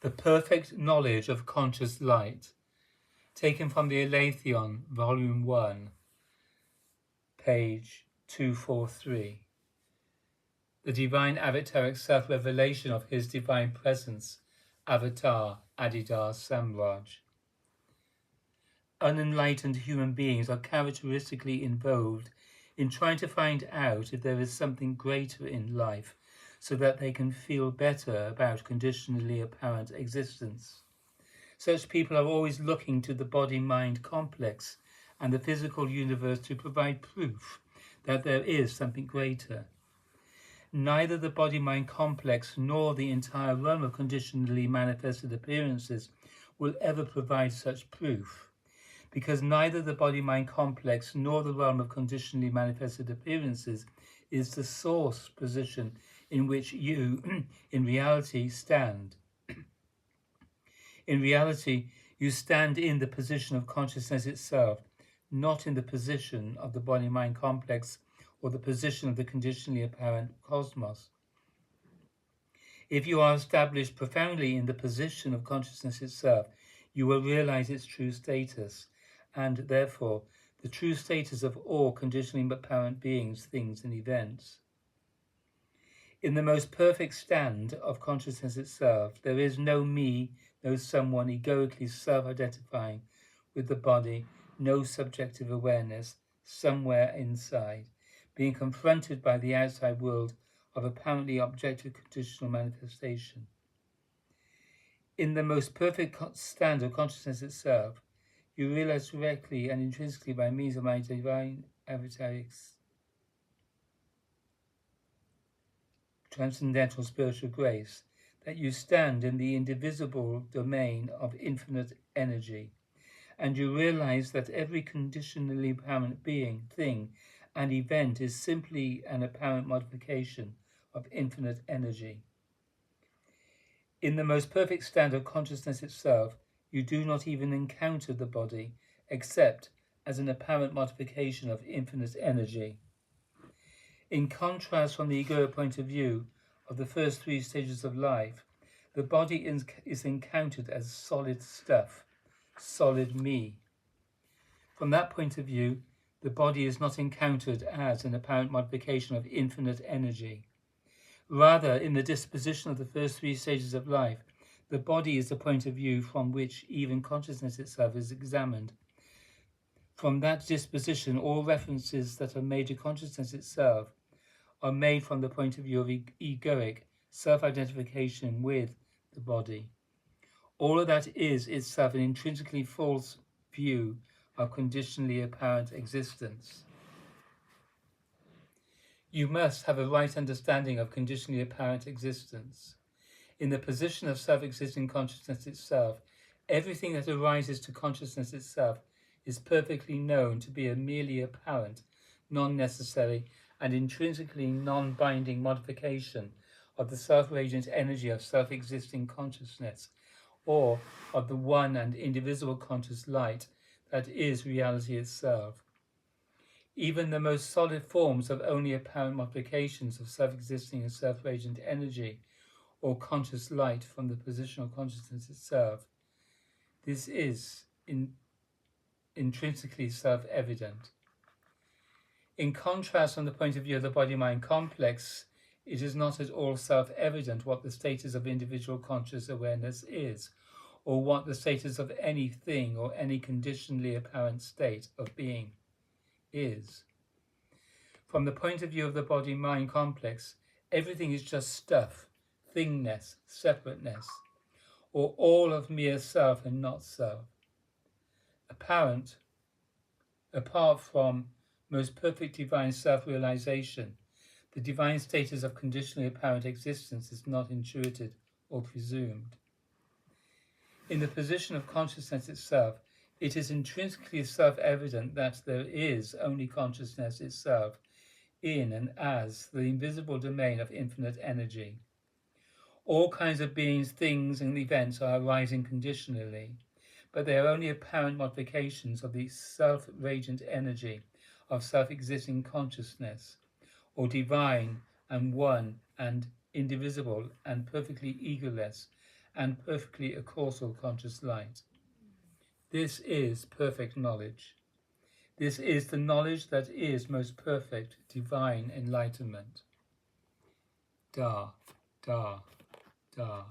The perfect knowledge of conscious light, taken from the ALETHEON, Volume 1, page 243. The divine avataric self-revelation of his divine presence, Avatar Adidar Samraj. Unenlightened human beings are characteristically involved in trying to find out if there is something greater in life so that they can feel better about conditionally apparent existence. Such people are always looking to the body-mind complex and the physical universe to provide proof that there is something greater. Neither the body-mind complex nor the entire realm of conditionally manifested appearances will ever provide such proof, because neither the body-mind complex nor the realm of conditionally manifested appearances is the source position in which you, in reality, stand. In reality, you stand in the position of consciousness itself, not in the position of the body-mind complex or the position of the conditionally apparent cosmos. If you are established profoundly in the position of consciousness itself, you will realize its true status, and therefore the true status of all conditionally apparent beings, things, and events. In the most perfect stand of consciousness itself, there is no me, no someone egoically self-identifying with the body, no subjective awareness somewhere inside, being confronted by the outside world of apparently objective conditional manifestation. In the most perfect stand of consciousness itself, you realize directly and intrinsically by means of my divine avatarics transcendental spiritual grace, that you stand in the indivisible domain of infinite energy, and you realize that every conditionally apparent being, thing, and event is simply an apparent modification of infinite energy. In the most perfect stand of consciousness itself, you do not even encounter the body, except as an apparent modification of infinite energy. In contrast from the egoic point of view of the first three stages of life, the body is encountered as solid stuff, solid me. From that point of view, the body is not encountered as an apparent modification of infinite energy. Rather, in the disposition of the first three stages of life, the body is the point of view from which even consciousness itself is examined. From that disposition, all references that are made to consciousness itself are made from the point of view of egoic self-identification with the body. All of that is itself an intrinsically false view of conditionally apparent existence. You must have a right understanding of conditionally apparent existence. In the position of self-existing consciousness itself, everything that arises to consciousness itself is perfectly known to be a merely apparent, non-necessary, and intrinsically non-binding modification of the self-radiant energy of self-existing consciousness, or of the one and indivisible conscious light that is reality itself. Even the most solid forms of only apparent modifications of self-existing and self-radiant energy or conscious light from the position of consciousness itself. This is intrinsically self-evident. In contrast, from the point of view of the body-mind complex, it is not at all self-evident what the status of individual conscious awareness is, or what the status of anything or any conditionally apparent state of being is. From the point of view of the body-mind complex, everything is just stuff, thingness, separateness, or all of mere self and not self. Apart from most perfect divine self-realization, the divine status of conditionally apparent existence is not intuited or presumed. In the position of consciousness itself, it is intrinsically self-evident that there is only consciousness itself in and as the invisible domain of infinite energy. All kinds of beings, things, and events are arising conditionally, but they are only apparent modifications of the self-radiant energy of self-existing consciousness, or divine and one and indivisible and perfectly egoless and perfectly a causal conscious light. This is perfect knowledge. This is the knowledge that is most perfect, divine enlightenment. Da, da, da.